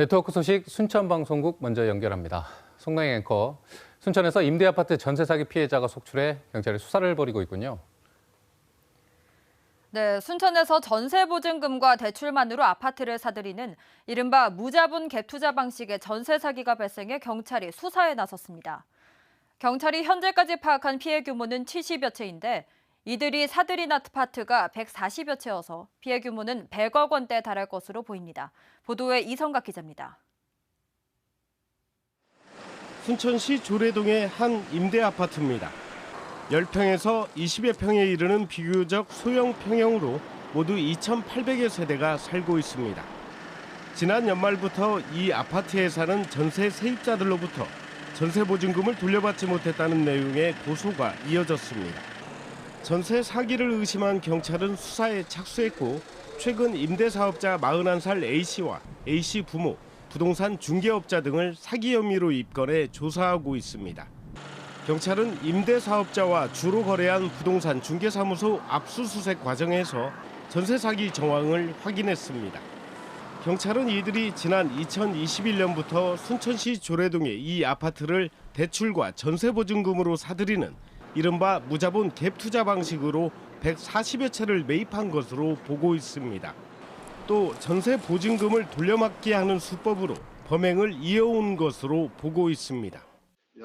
네트워크 소식 순천방송국 먼저 연결합니다. 송나영 앵커, 순천에서 임대아파트 전세 사기 피해자가 속출해 경찰이 수사를 벌이고 있군요. 네, 순천에서 전세보증금과 대출만으로 아파트를 사들이는 이른바 무자본 갭투자 방식의 전세 사기가 발생해 경찰이 수사에 나섰습니다. 경찰이 현재까지 파악한 피해 규모는 70여 채인데 이들이 사들인 아파트가 140여 채여서 피해 규모는 100억 원대에 달할 것으로 보입니다. 보도에 이성각 기자입니다. 순천시 조례동의 한 임대 아파트입니다. 10평에서 20여 평에 이르는 비교적 소형 평형으로 모두 2,800여 세대가 살고 있습니다. 지난 연말부터 이 아파트에 사는 전세 세입자들로부터 전세 보증금을 돌려받지 못했다는 내용의 고소가 이어졌습니다. 전세 사기를 의심한 경찰은 수사에 착수했고 최근 임대사업자 41살 A씨와 A씨 부모, 부동산 중개업자 등을 사기 혐의로 입건해 조사하고 있습니다. 경찰은 임대사업자와 주로 거래한 부동산 중개사무소 압수수색 과정에서 전세 사기 정황을 확인했습니다. 경찰은 이들이 지난 2021년부터 순천시 조례동의 이 아파트를 대출과 전세보증금으로 사들이는 이른바 무자본 갭투자 방식으로 140여 채를 매입한 것으로 보고 있습니다. 또 전세보증금을 돌려막기 하는 수법으로 범행을 이어온 것으로 보고 있습니다.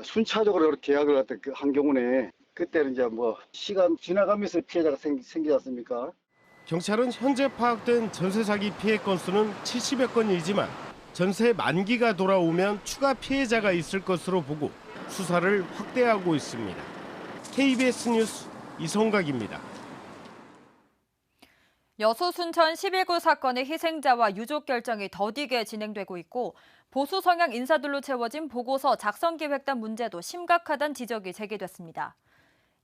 순차적으로 이렇게 계약을 한 경우에 그때는 이제 시간 지나가면서 피해자가 생기지 않습니까? 경찰은 현재 파악된 전세 사기 피해 건수는 70여 건이지만 전세 만기가 돌아오면 추가 피해자가 있을 것으로 보고 수사를 확대하고 있습니다. KBS 뉴스 이성각입니다. 여수 순천 11구 사건의 희생자와 유족 결정이 더디게 진행되고 있고 보수 성향 인사들로 채워진 보고서 작성기획단 문제도 심각하다는 지적이 제기됐습니다.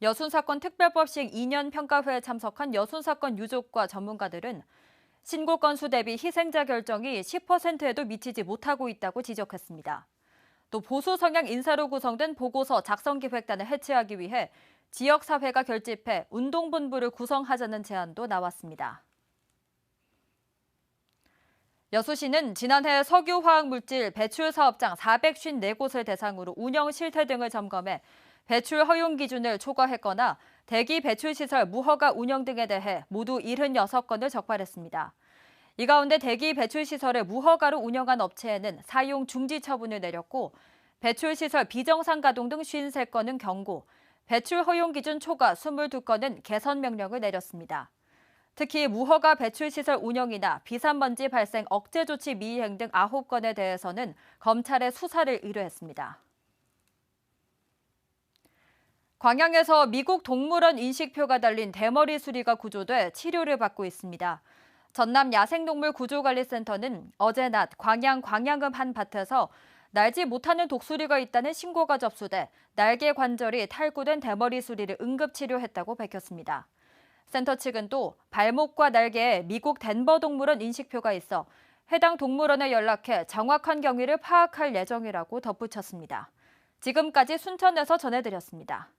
여순사건 특별법 시행 2년 평가회에 참석한 여순사건 유족과 전문가들은 신고 건수 대비 희생자 결정이 10%에도 미치지 못하고 있다고 지적했습니다. 또 보수 성향 인사로 구성된 보고서 작성기획단을 해체하기 위해 지역사회가 결집해 운동본부를 구성하자는 제안도 나왔습니다. 여수시는 지난해 석유화학물질 배출 사업장 454곳을 대상으로 운영 실태 등을 점검해 배출 허용 기준을 초과했거나 대기 배출시설 무허가 운영 등에 대해 모두 76건을 적발했습니다. 이 가운데 대기 배출시설을 무허가로 운영한 업체에는 사용 중지 처분을 내렸고 배출시설 비정상 가동 등 53건은 경고, 배출 허용 기준 초과 22건은 개선 명령을 내렸습니다. 특히 무허가 배출시설 운영이나 비산먼지 발생 억제 조치 미이행 등 9건에 대해서는 검찰에 수사를 의뢰했습니다. 광양에서 미국 동물원 인식표가 달린 대머리 수리가 구조돼 치료를 받고 있습니다. 전남 야생동물 구조관리센터는 어제 낮 광양읍 한 밭에서 날지 못하는 독수리가 있다는 신고가 접수돼 날개 관절이 탈구된 대머리 수리를 응급치료했다고 밝혔습니다. 센터 측은 또 발목과 날개에 미국 덴버 동물원 인식표가 있어 해당 동물원에 연락해 정확한 경위를 파악할 예정이라고 덧붙였습니다. 지금까지 순천에서 전해드렸습니다.